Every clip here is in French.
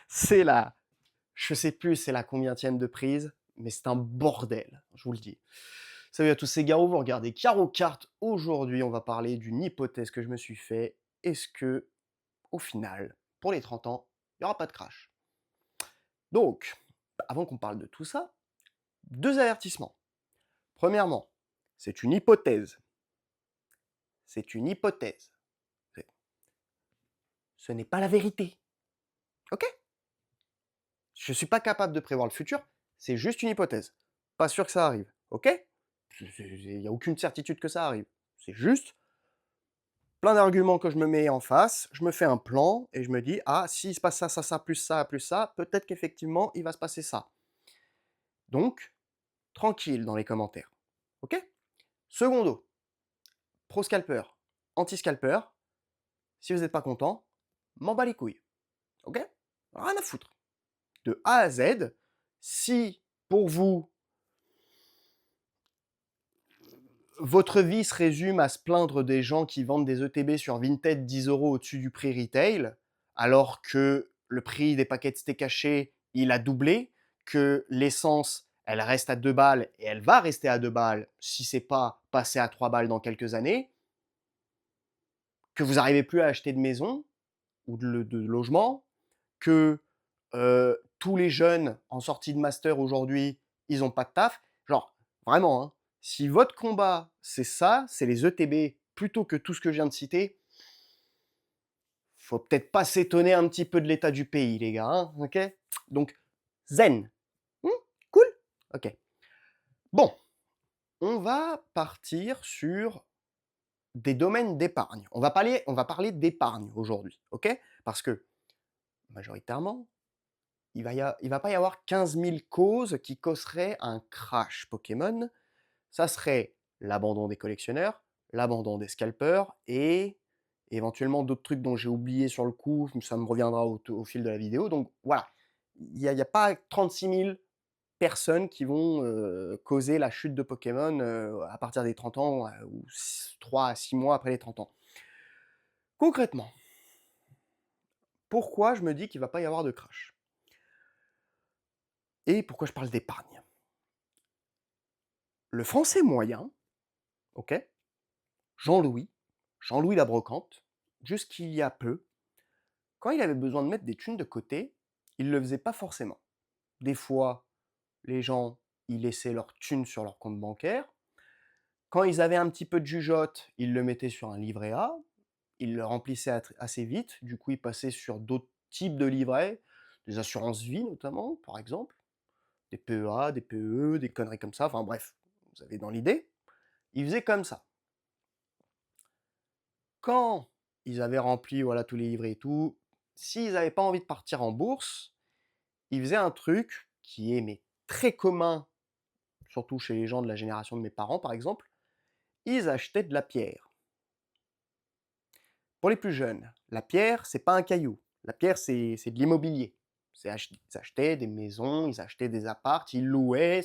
C'est la je sais plus c'est la combienième de prise, mais c'est un bordel, je vous le dis. Salut à tous, c'est Garo, vous regardez Caro Kart. Aujourd'hui, on va parler d'une hypothèse que je me suis fait. Est-ce que, au final, pour les 30 ans, il n'y aura pas de crash? Donc, avant qu'on parle de tout ça, 2 avertissements. Premièrement, c'est une hypothèse. C'est une hypothèse. Ce n'est pas la vérité. OK? Je ne suis pas capable de prévoir le futur, c'est juste une hypothèse. Pas sûr que ça arrive. OK? Il n'y a aucune certitude que ça arrive. C'est juste plein d'arguments que je me mets en face, je me fais un plan et je me dis: «Ah, s'il se passe ça, ça, ça, plus ça, peut-être qu'effectivement, il va se passer ça». Donc, tranquille dans les commentaires. OK? Secondo, pro scalper, anti scalper, si vous n'êtes pas content, m'en bats les couilles. OK? Rien à foutre. De A à Z, si pour vous, votre vie se résume à se plaindre des gens qui vendent des ETB sur Vinted 10 € au-dessus du prix retail, alors que le prix des paquets de steak haché, il a doublé, que l'essence, elle reste à 2 balles et elle va rester à 2 balles si c'est pas passé à 3 balles dans quelques années, que vous n'arrivez plus à acheter de maison ou de logement, que tous les jeunes en sortie de master aujourd'hui, ils n'ont pas de taf. Genre, vraiment, hein, si votre combat, c'est ça, c'est les ETB, plutôt que tout ce que je viens de citer, faut peut-être pas s'étonner un petit peu de l'état du pays, les gars, hein, ok? Donc, zen. Hmm, cool? Ok. Bon, on va partir sur des domaines d'épargne. On va parler d'épargne aujourd'hui, ok? Parce que, majoritairement, il va pas y avoir 15 000 causes qui causeraient un crash Pokémon. Ça serait l'abandon des collectionneurs, l'abandon des scalpers et éventuellement d'autres trucs dont j'ai oublié sur le coup, ça me reviendra au fil de la vidéo. Donc voilà, il y a pas 36 000 personnes qui vont causer la chute de Pokémon à partir des 30 ans ou 3 à 6 mois après les 30 ans. Concrètement, pourquoi je me dis qu'il ne va pas y avoir de crash? Et pourquoi je parle d'épargne? Le français moyen, ok, Jean-Louis, Jean-Louis la brocante, jusqu'il y a peu, quand il avait besoin de mettre des thunes de côté, il ne le faisait pas forcément. Des fois, les gens, ils laissaient leurs thunes sur leur compte bancaire. Quand ils avaient un petit peu de jugeote, ils le mettaient sur un livret A. Ils le remplissaient assez vite. Du coup, ils passaient sur d'autres types de livrets, des assurances vie notamment, par exemple, des PEA, des PE, des conneries comme ça. Enfin bref, vous avez dans l'idée. Ils faisaient comme ça. Quand ils avaient rempli voilà, tous les livrets et tout, s'ils n'avaient pas envie de partir en bourse, ils faisaient un truc qui est mais, très commun, surtout chez les gens de la génération de mes parents par exemple, ils achetaient de la pierre. Pour les plus jeunes, la pierre, c'est pas un caillou. La pierre, c'est de l'immobilier. Ils achetaient des maisons, ils achetaient des apparts, ils louaient.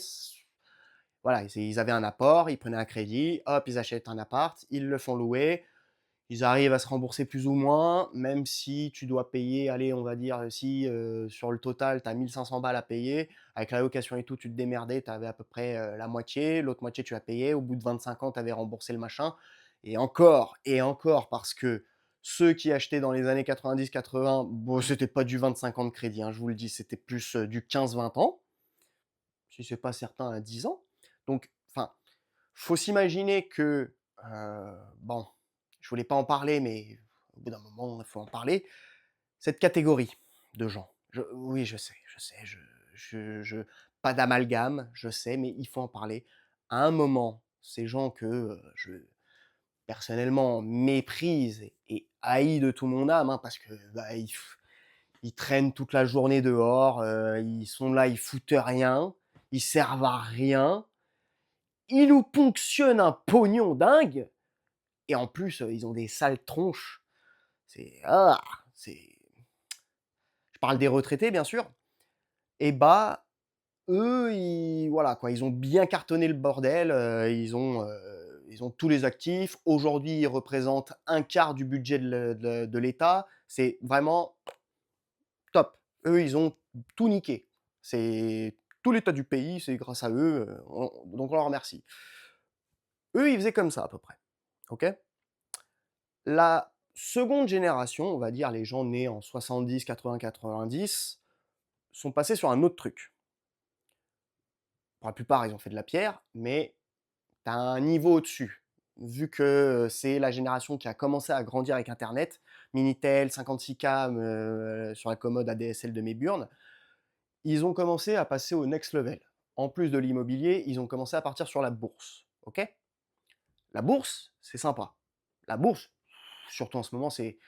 Voilà, ils avaient un apport, ils prenaient un crédit, hop, ils achètent un appart, ils le font louer. Ils arrivent à se rembourser plus ou moins, même si tu dois payer, allez, on va dire, si sur le total, tu as 1 500 balles à payer, avec la location et tout, tu te démerdais, tu avais à peu près la moitié, l'autre moitié tu as payé, au bout de 25 ans, tu avais remboursé le machin, et encore, parce que ceux qui achetaient dans les années 90-80, bon, c'était pas du 25 ans de crédit, hein, je vous le dis, c'était plus du 15-20 ans, si c'est pas certain à 10 ans. Donc, enfin, faut s'imaginer que, bon, je voulais pas en parler, mais au bout d'un moment, il faut en parler. Cette catégorie de gens, oui, pas d'amalgame, je sais, mais il faut en parler. À un moment, ces gens que je personnellement méprise et haïs de tout mon âme, hein, parce que bah, ils traînent toute la journée dehors, ils sont là, ils foutent rien, ils servent à rien, ils nous ponctionnent un pognon dingue, et en plus, ils ont des sales tronches. C'est ah, c'est je parle des retraités bien sûr. Et bah, eux, voilà quoi, ils ont bien cartonné le bordel, ils ont tous les actifs. Aujourd'hui, ils représentent un quart du budget de l'État. C'est vraiment top. Eux, ils ont tout niqué. C'est tout l'état du pays, c'est grâce à eux, donc on leur remercie. Eux, ils faisaient comme ça à peu près, OK? La seconde génération, on va dire les gens nés en 70, 80, 90, sont passés sur un autre truc. Pour la plupart, ils ont fait de la pierre, mais tu as un niveau au-dessus. Vu que, c'est la génération qui a commencé à grandir avec internet, Minitel, 56K, sur la commode ADSL de mes burnes, ils ont commencé à passer au next level. En plus de l'immobilier, ils ont commencé à partir sur la bourse, OK? La bourse, c'est sympa. La bourse, surtout en ce moment, c'est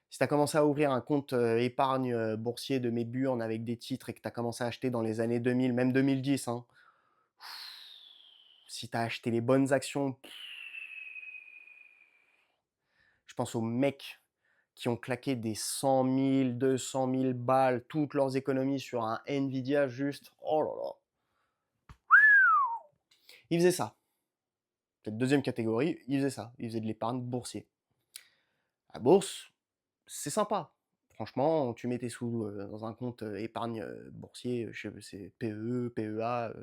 si tu as commencé à ouvrir un compte, épargne, boursier de mes burnes avec des titres et que tu as commencé à acheter dans les années 2000, même 2010, hein, si tu as acheté les bonnes actions, je pense aux mecs qui ont claqué des 100 000, 200 000 balles, toutes leurs économies sur un Nvidia juste, oh là là. Ils faisaient ça. Cette deuxième catégorie, ils faisaient ça. Ils faisaient de l'épargne boursier. La bourse, c'est sympa. Franchement, tu mets tes sous dans un compte épargne boursier, je sais, c'est PE, PEA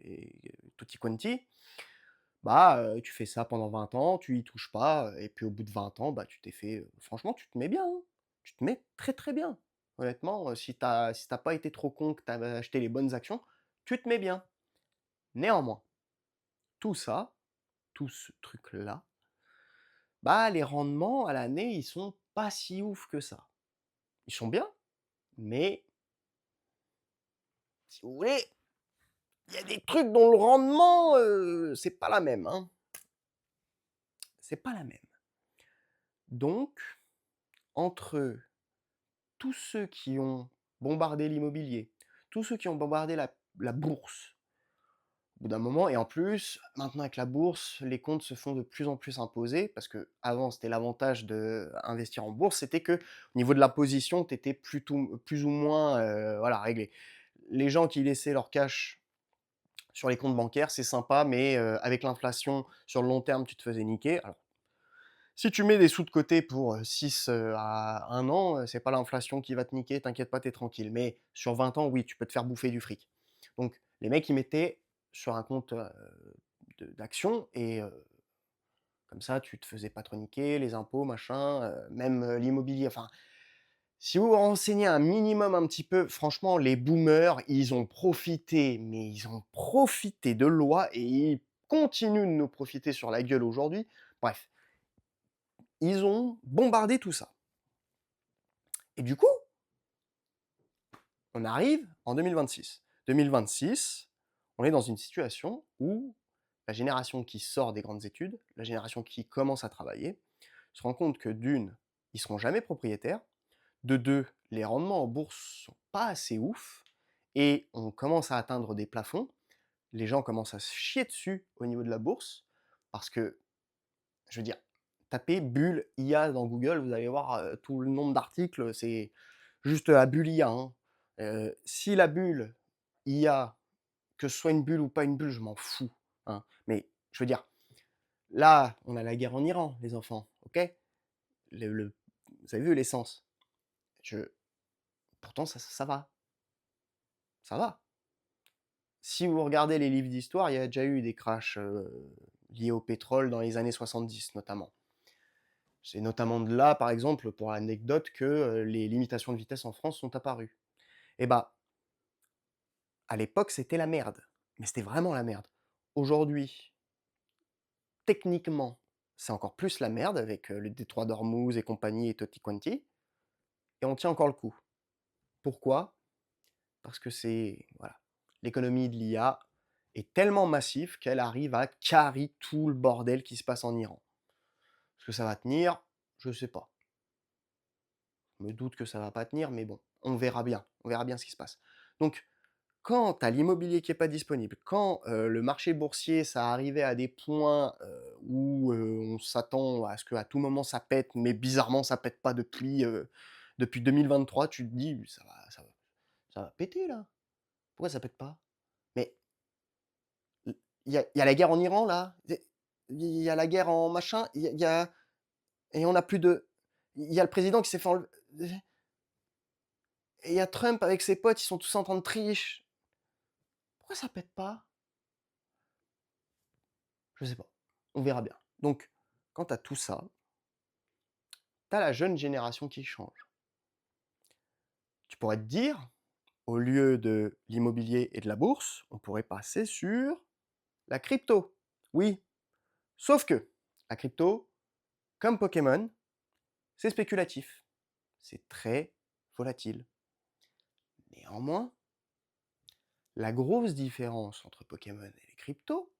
et tutti quanti. Bah, tu fais ça pendant 20 ans, tu y touches pas, et puis au bout de 20 ans, bah, tu t'es fait, franchement, tu te mets bien, hein. Tu te mets très, très bien. Honnêtement, si t'as pas été trop con, que tu as acheté les bonnes actions, tu te mets bien. Néanmoins, tout ça, tout ce truc-là, bah, les rendements à l'année, ils sont pas si ouf que ça. Ils sont bien, mais si vous voulez, il y a des trucs dont le rendement, c'est pas la même, hein. C'est pas la même. Donc, entre tous ceux qui ont bombardé l'immobilier, tous ceux qui ont bombardé la bourse, au bout d'un moment, et en plus, maintenant avec la bourse, les comptes se font de plus en plus imposés, parce que avant c'était l'avantage d'investir en bourse, c'était que au niveau de la position, tu étais plus ou moins voilà, réglé. Les gens qui laissaient leur cash sur les comptes bancaires, c'est sympa, mais avec l'inflation, sur le long terme, tu te faisais niquer. Alors, si tu mets des sous de côté pour 6 à 1 an, c'est pas l'inflation qui va te niquer, t'inquiète pas, t'es tranquille. Mais sur 20 ans, oui, tu peux te faire bouffer du fric. Donc les mecs, ils mettaient sur un compte, d'action, et comme ça, tu te faisais pas trop niquer, les impôts, machin, même, l'immobilier. Enfin, si vous vous renseignez un minimum un petit peu, franchement, les boomers, ils ont profité, mais ils ont profité de lois, et ils continuent de nous profiter sur la gueule aujourd'hui. Bref, ils ont bombardé tout ça. Et du coup, on arrive en 2026. 2026, on est dans une situation où la génération qui sort des grandes études, la génération qui commence à travailler, se rend compte que d'une, ils seront jamais propriétaires, de deux, les rendements en bourse sont pas assez ouf, et on commence à atteindre des plafonds. Les gens commencent à se chier dessus au niveau de la bourse, parce que, je veux dire, tapez bulle IA dans Google, vous allez voir tout le nombre d'articles, c'est juste la bulle IA, hein. Si la bulle IA, que ce soit une bulle ou pas une bulle, je m'en fous, hein. Mais je veux dire, là, on a la guerre en Iran, les enfants, ok? Vous avez vu l'essence? Je... Pourtant, ça va, ça va. Si vous regardez les livres d'histoire, il y a déjà eu des crashs liés au pétrole dans les années 70 notamment. C'est notamment de là, par exemple, pour l'anecdote, que les limitations de vitesse en France sont apparues. Et bah, à l'époque, c'était la merde. Mais c'était vraiment la merde. Aujourd'hui, techniquement, c'est encore plus la merde avec le détroit d'Ormuz et compagnie et Totti Quanti. Et on tient encore le coup. Pourquoi? Parce que c'est, voilà, l'économie de l'IA est tellement massive qu'elle arrive à carry tout le bordel qui se passe en Iran. Est-ce que ça va tenir? Je sais pas. Je me doute que ça va pas tenir, mais bon, on verra bien. On verra bien ce qui se passe. Donc, quand tu as l'immobilier qui est pas disponible, quand le marché boursier, ça arrivait à des points où on s'attend à ce qu'à tout moment ça pète, mais bizarrement ça pète pas depuis 2023, tu te dis ça va péter là. Pourquoi ça pète pas? Mais il y a la guerre en Iran là, il y a la guerre en machin, et on a plus de, il y a le président qui s'est fait enlever. Et il y a Trump avec ses potes, ils sont tous en train de tricher. Pourquoi ça pète pas? Je sais pas. On verra bien. Donc, quant à tout ça, tu as la jeune génération qui change. Tu pourrais te dire, au lieu de l'immobilier et de la bourse, on pourrait passer sur la crypto. Oui, sauf que la crypto, comme Pokémon, c'est spéculatif. C'est très volatile. Néanmoins, la grosse différence entre Pokémon et les cryptos,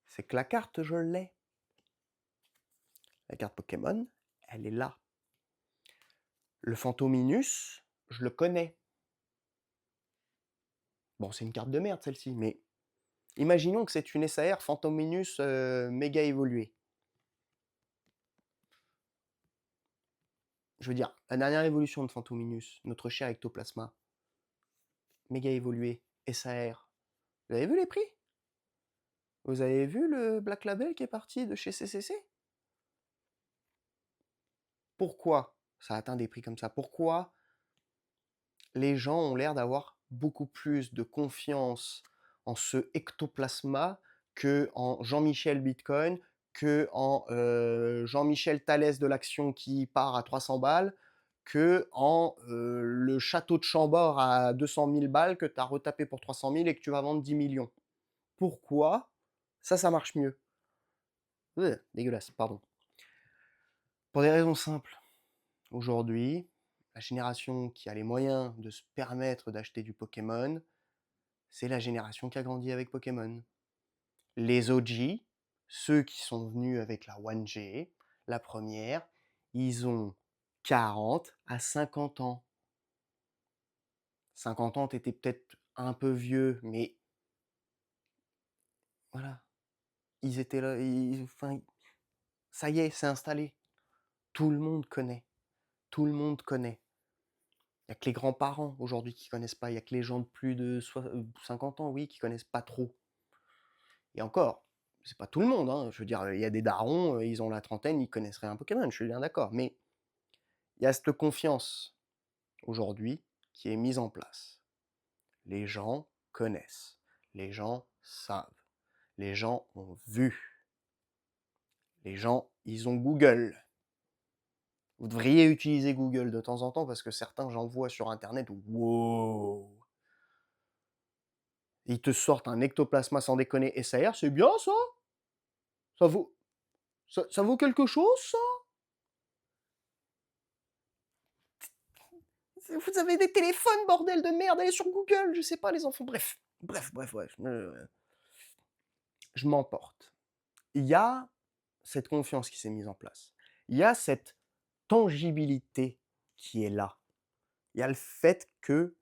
c'est que la carte, je l'ai. La carte Pokémon, elle est là. Le Fantominus, je le connais. Bon, c'est une carte de merde celle-ci, mais imaginons que c'est une SAR Fantominus méga évoluée. Je veux dire, la dernière évolution de Fantominus, notre cher Ectoplasma, méga évolué, SAR. Vous avez vu les prix? Vous avez vu le Black Label qui est parti de chez CCC? Pourquoi ça atteint des prix comme ça? Pourquoi les gens ont l'air d'avoir beaucoup plus de confiance en ce ectoplasma que en Jean-Michel Bitcoin, que en Jean-Michel Thalès de l'action qui part à 300 balles, que en le château de Chambord à 200 000 balles que tu as retapé pour 300 000 et que tu vas vendre 10 millions. Pourquoi ça marche mieux? Dégueulasse, pardon. Pour des raisons simples. Aujourd'hui, la génération qui a les moyens de se permettre d'acheter du Pokémon, c'est la génération qui a grandi avec Pokémon. Les OG, ceux qui sont venus avec la 1G, la première, ils ont 40 à 50 ans. 50 ans, t'étais peut-être un peu vieux, mais voilà, ils étaient là, enfin, ça y est, c'est installé. Tout le monde connaît. Tout le monde connaît. Il n'y a que les grands-parents aujourd'hui qui connaissent pas. Il n'y a que les gens de plus de 50 ans, oui, qui connaissent pas trop. Et encore, c'est pas tout le monde, hein. Je veux dire, il y a des darons, ils ont la trentaine, ils connaisseraient un Pokémon, je suis bien d'accord. Mais il y a cette confiance aujourd'hui qui est mise en place. Les gens connaissent, les gens savent, les gens ont vu, les gens, ils ont Google. Vous devriez utiliser Google de temps en temps parce que certains, j'en vois sur Internet, wow! Ils te sortent un ectoplasma sans déconner SAR, c'est bien ça? Ça vaut, ça vaut quelque chose, ça? Vous avez des téléphones, bordel de merde, allez sur Google, je sais pas, les enfants. Bref. Je m'emporte. Il y a cette confiance qui s'est mise en place. Il y a cette tangibilité qui est là. Il y a le fait que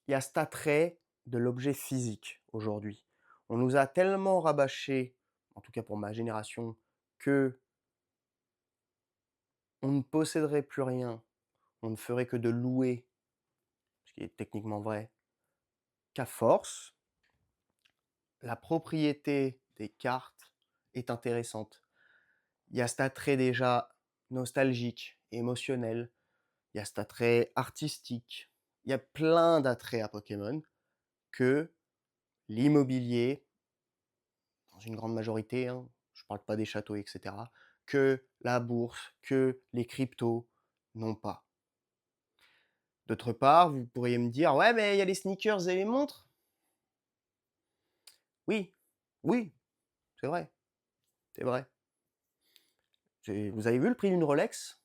il y a cet attrait de l'objet physique aujourd'hui. On nous a tellement rabâché, en tout cas pour ma génération, que on ne posséderait plus rien, on ne ferait que de louer, ce qui est techniquement vrai, qu'à force, la propriété des cartes est intéressante. Il y a cet attrait déjà nostalgique, émotionnel, il y a cet attrait artistique, il y a plein d'attraits à Pokémon que l'immobilier, dans une grande majorité, hein, je ne parle pas des châteaux, etc., que la bourse, que les cryptos n'ont pas. D'autre part, vous pourriez me dire, ouais, mais il y a les sneakers et les montres. Oui, oui, c'est vrai, c'est vrai. Vous avez vu le prix d'une Rolex?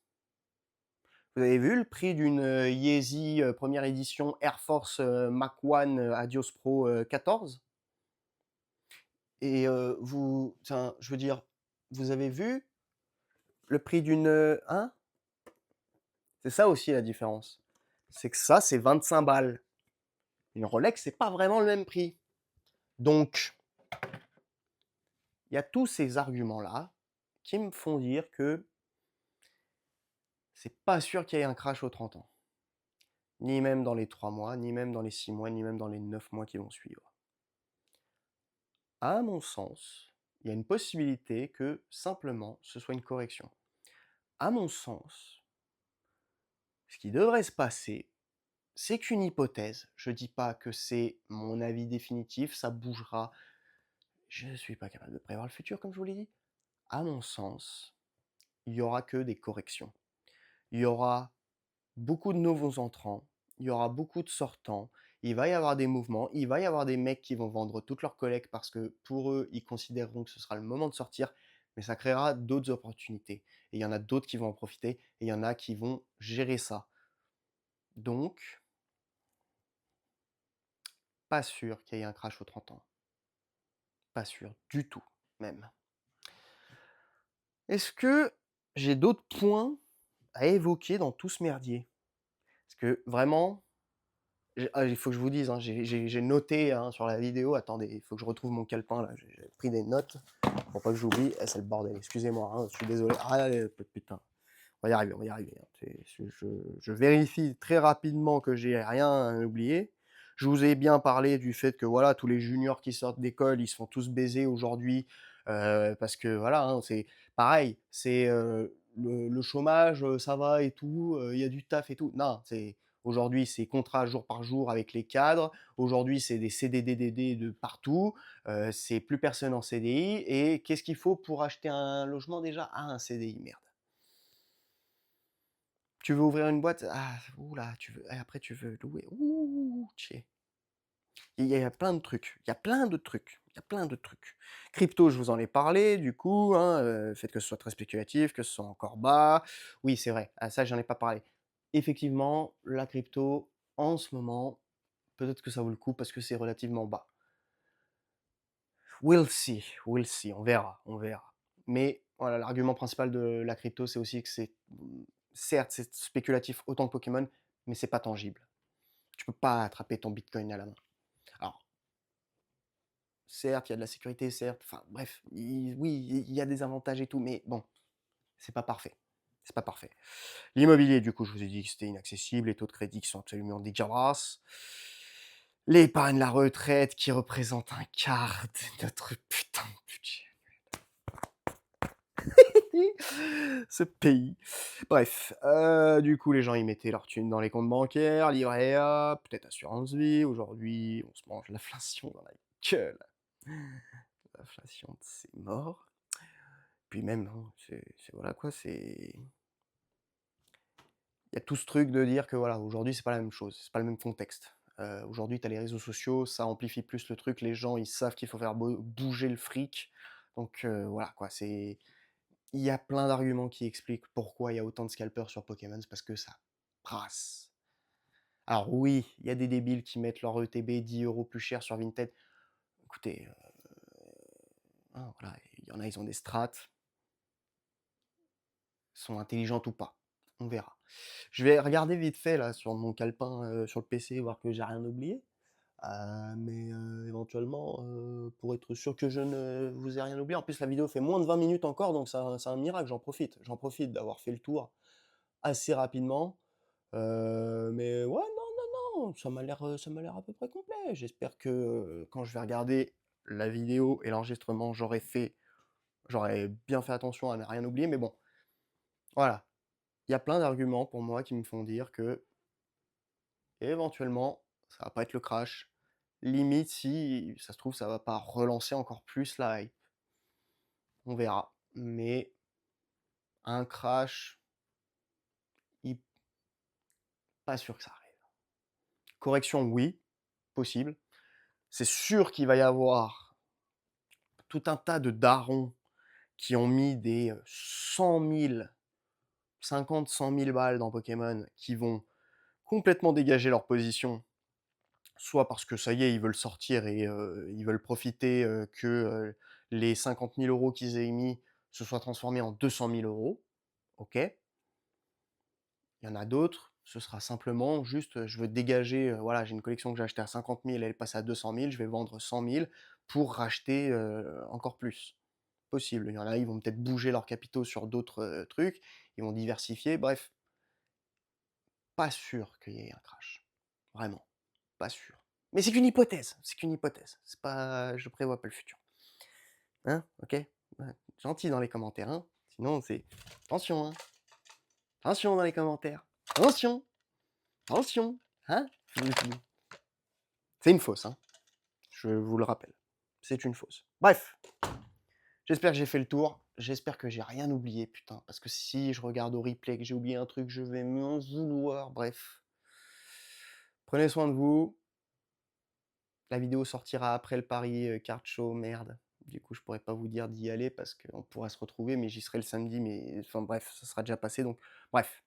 Vous avez vu le prix d'une Yeezy première édition Air Force Mach 1 Adios Pro 14? Et je veux dire, vous avez vu le prix d'une... hein? C'est ça aussi la différence. C'est que ça, c'est 25 balles. Une Rolex, c'est pas vraiment le même prix. Donc, il y a tous ces arguments-là qui me font dire que c'est pas sûr qu'il y ait un crash aux 30 ans. Ni même dans les 3 mois, ni même dans les 6 mois, ni même dans les 9 mois qui vont suivre. À mon sens, il y a une possibilité que simplement ce soit une correction. À mon sens, qui devrait se passer, c'est qu'une hypothèse. Je dis pas que c'est mon avis définitif, ça bougera. Je ne suis pas capable de prévoir le futur, comme je vous l'ai dit. À mon sens, il y aura que des corrections. Il y aura beaucoup de nouveaux entrants, il y aura beaucoup de sortants, il va y avoir des mouvements, il va y avoir des mecs qui vont vendre toutes leurs collègues parce que pour eux, ils considéreront que ce sera le moment de sortir, mais ça créera d'autres opportunités. Et il y en a d'autres qui vont en profiter, et il y en a qui vont gérer ça. Donc, pas sûr qu'il y ait un crash aux 30 ans. Pas sûr du tout, même. Est-ce que j'ai d'autres points à évoquer dans tout ce merdier? Parce que vraiment, il faut que je vous dise, hein, j'ai noté hein, sur la vidéo. Attendez, il faut que je retrouve mon calepin là. J'ai pris des notes pour pas que j'oublie. C'est le bordel. Excusez-moi, hein, je suis désolé. Ah putain, on va y arriver, on va y arriver. Hein. Je vérifie très rapidement que j'ai rien oublié. Je vous ai bien parlé du fait que voilà, tous les juniors qui sortent d'école, ils se font tous baiser aujourd'hui parce que voilà, hein, c'est pareil, c'est le chômage, ça va et tout, il y a du taf et tout. Non, c'est aujourd'hui c'est contrat jour par jour avec les cadres. Aujourd'hui c'est des CDD de partout. C'est plus personne en CDI. Et qu'est-ce qu'il faut pour acheter un logement déjà? Ah, un CDI, merde. Tu veux ouvrir une boîte? Ah, oula, tu veux. Et après, tu veux louer. Ouh, tchè. Il y a plein de trucs. Il y a plein de trucs. Il y a plein de trucs. Crypto, je vous en ai parlé, du coup. Hein, le fait que ce soit très spéculatif, que ce soit encore bas. Oui, c'est vrai. Ah, ça, j'en ai pas parlé. Effectivement, la crypto, en ce moment, peut-être que ça vaut le coup parce que c'est relativement bas. We'll see. We'll see. On verra. On verra. Mais voilà, l'argument principal de la crypto, c'est aussi que c'est. Certes, c'est spéculatif autant que Pokémon, mais c'est pas tangible. Tu peux pas attraper ton Bitcoin à la main. Alors, certes, il y a de la sécurité, certes, enfin bref, oui, il y a des avantages et tout, mais bon, c'est pas parfait. C'est pas parfait. L'immobilier, du coup, je vous ai dit que c'était inaccessible, les taux de crédit qui sont absolument dégueulasses. L'épargne, la retraite qui représente un quart de notre putain de budget. Ce pays. Bref, du coup, les gens, ils mettaient leur thune dans les comptes bancaires, livret A, peut-être assurance vie. Aujourd'hui, on se mange l'inflation dans la gueule. L'inflation, c'est mort. Puis même, hein, voilà quoi, c'est. Il y a tout ce truc de dire que voilà, aujourd'hui, c'est pas la même chose, c'est pas le même contexte. Aujourd'hui, tu as les réseaux sociaux, ça amplifie plus le truc, les gens, ils savent qu'il faut faire bouger le fric. Donc voilà quoi, c'est. Il y a plein d'arguments qui expliquent pourquoi il y a autant de scalpers sur Pokémon, c'est parce que ça brasse. Alors oui, il y a des débiles qui mettent leur ETB 10 € plus cher sur Vinted. Écoutez, hein, voilà, il y en a, ils ont des strats, sont intelligentes ou pas. On verra. Je vais regarder vite fait là sur mon calepin sur le PC, voir que j'ai rien oublié. Mais éventuellement, pour être sûr que je ne vous ai rien oublié. En plus, la vidéo fait moins de 20 minutes encore, donc c'est un miracle, j'en profite. J'en profite d'avoir fait le tour assez rapidement. Mais ouais, non, ça m'a l'air à peu près complet. J'espère que quand je vais regarder la vidéo et l'enregistrement, j'aurais bien fait attention à ne rien oublier. Mais bon, voilà. Il y a plein d'arguments pour moi qui me font dire que éventuellement, ça va pas être le crash. Limite, si ça se trouve, ça va pas relancer encore plus la hype. On verra. Mais un crash, pas sûr que ça arrive. Correction, oui, possible. C'est sûr qu'il va y avoir tout un tas de darons qui ont mis des 100 000, 50, 100 000 balles dans Pokémon, qui vont complètement dégager leur position, soit parce que ça y est, ils veulent sortir et ils veulent profiter que les 50 000 € qu'ils aient mis se soient transformés en 200 000 €. Ok. Il y en a d'autres, ce sera simplement juste, je veux dégager, voilà, j'ai une collection que j'ai achetée à 50 000, elle est passée à 200 000, je vais vendre 100 000 pour racheter encore plus. Possible. Il y en a, ils vont peut-être bouger leurs capitaux sur d'autres trucs, ils vont diversifier, bref. Pas sûr qu'il y ait un crash. Vraiment. Pas sûr. Mais c'est qu'une hypothèse. C'est qu'une hypothèse. C'est pas. Je prévois pas le futur. Hein? Ok? Ouais. Gentil dans les commentaires, hein? Sinon, c'est. Attention, hein? Attention dans les commentaires. Attention! Attention, hein? C'est une fausse, hein, je vous le rappelle. C'est une fausse. Bref, j'espère que j'ai fait le tour. J'espère que j'ai rien oublié, putain, parce que si je regarde au replay que j'ai oublié un truc, je vais m'en vouloir. Bref. Prenez soin de vous. La vidéo sortira après le Paris Card Show, merde. Du coup, je pourrais pas vous dire d'y aller parce qu'on pourra se retrouver, mais j'y serai le samedi, mais enfin bref, ça sera déjà passé, donc bref.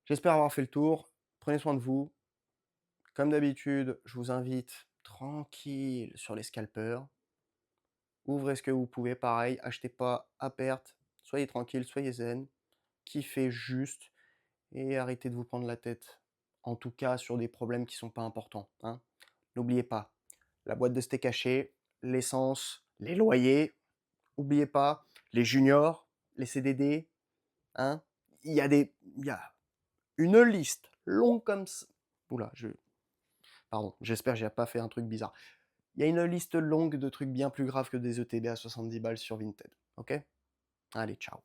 J'espère avoir fait le tour. Prenez soin de vous. Comme d'habitude, je vous invite tranquille sur les scalpers. Ouvrez ce que vous pouvez, pareil. Achetez pas à perte. Soyez tranquille, soyez zen. Kiffez juste et arrêtez de vous prendre la tête. En tout cas, sur des problèmes qui sont pas importants, hein. N'oubliez pas, la boîte de steak haché, l'essence, les loyers. N'oubliez pas, les juniors, les CDD, hein. Il y a une liste longue comme ça. Oula, pardon, j'espère que j'ai pas fait un truc bizarre. Il y a une liste longue de trucs bien plus graves que des ETB à 70 balles sur Vinted. Ok? Allez, ciao.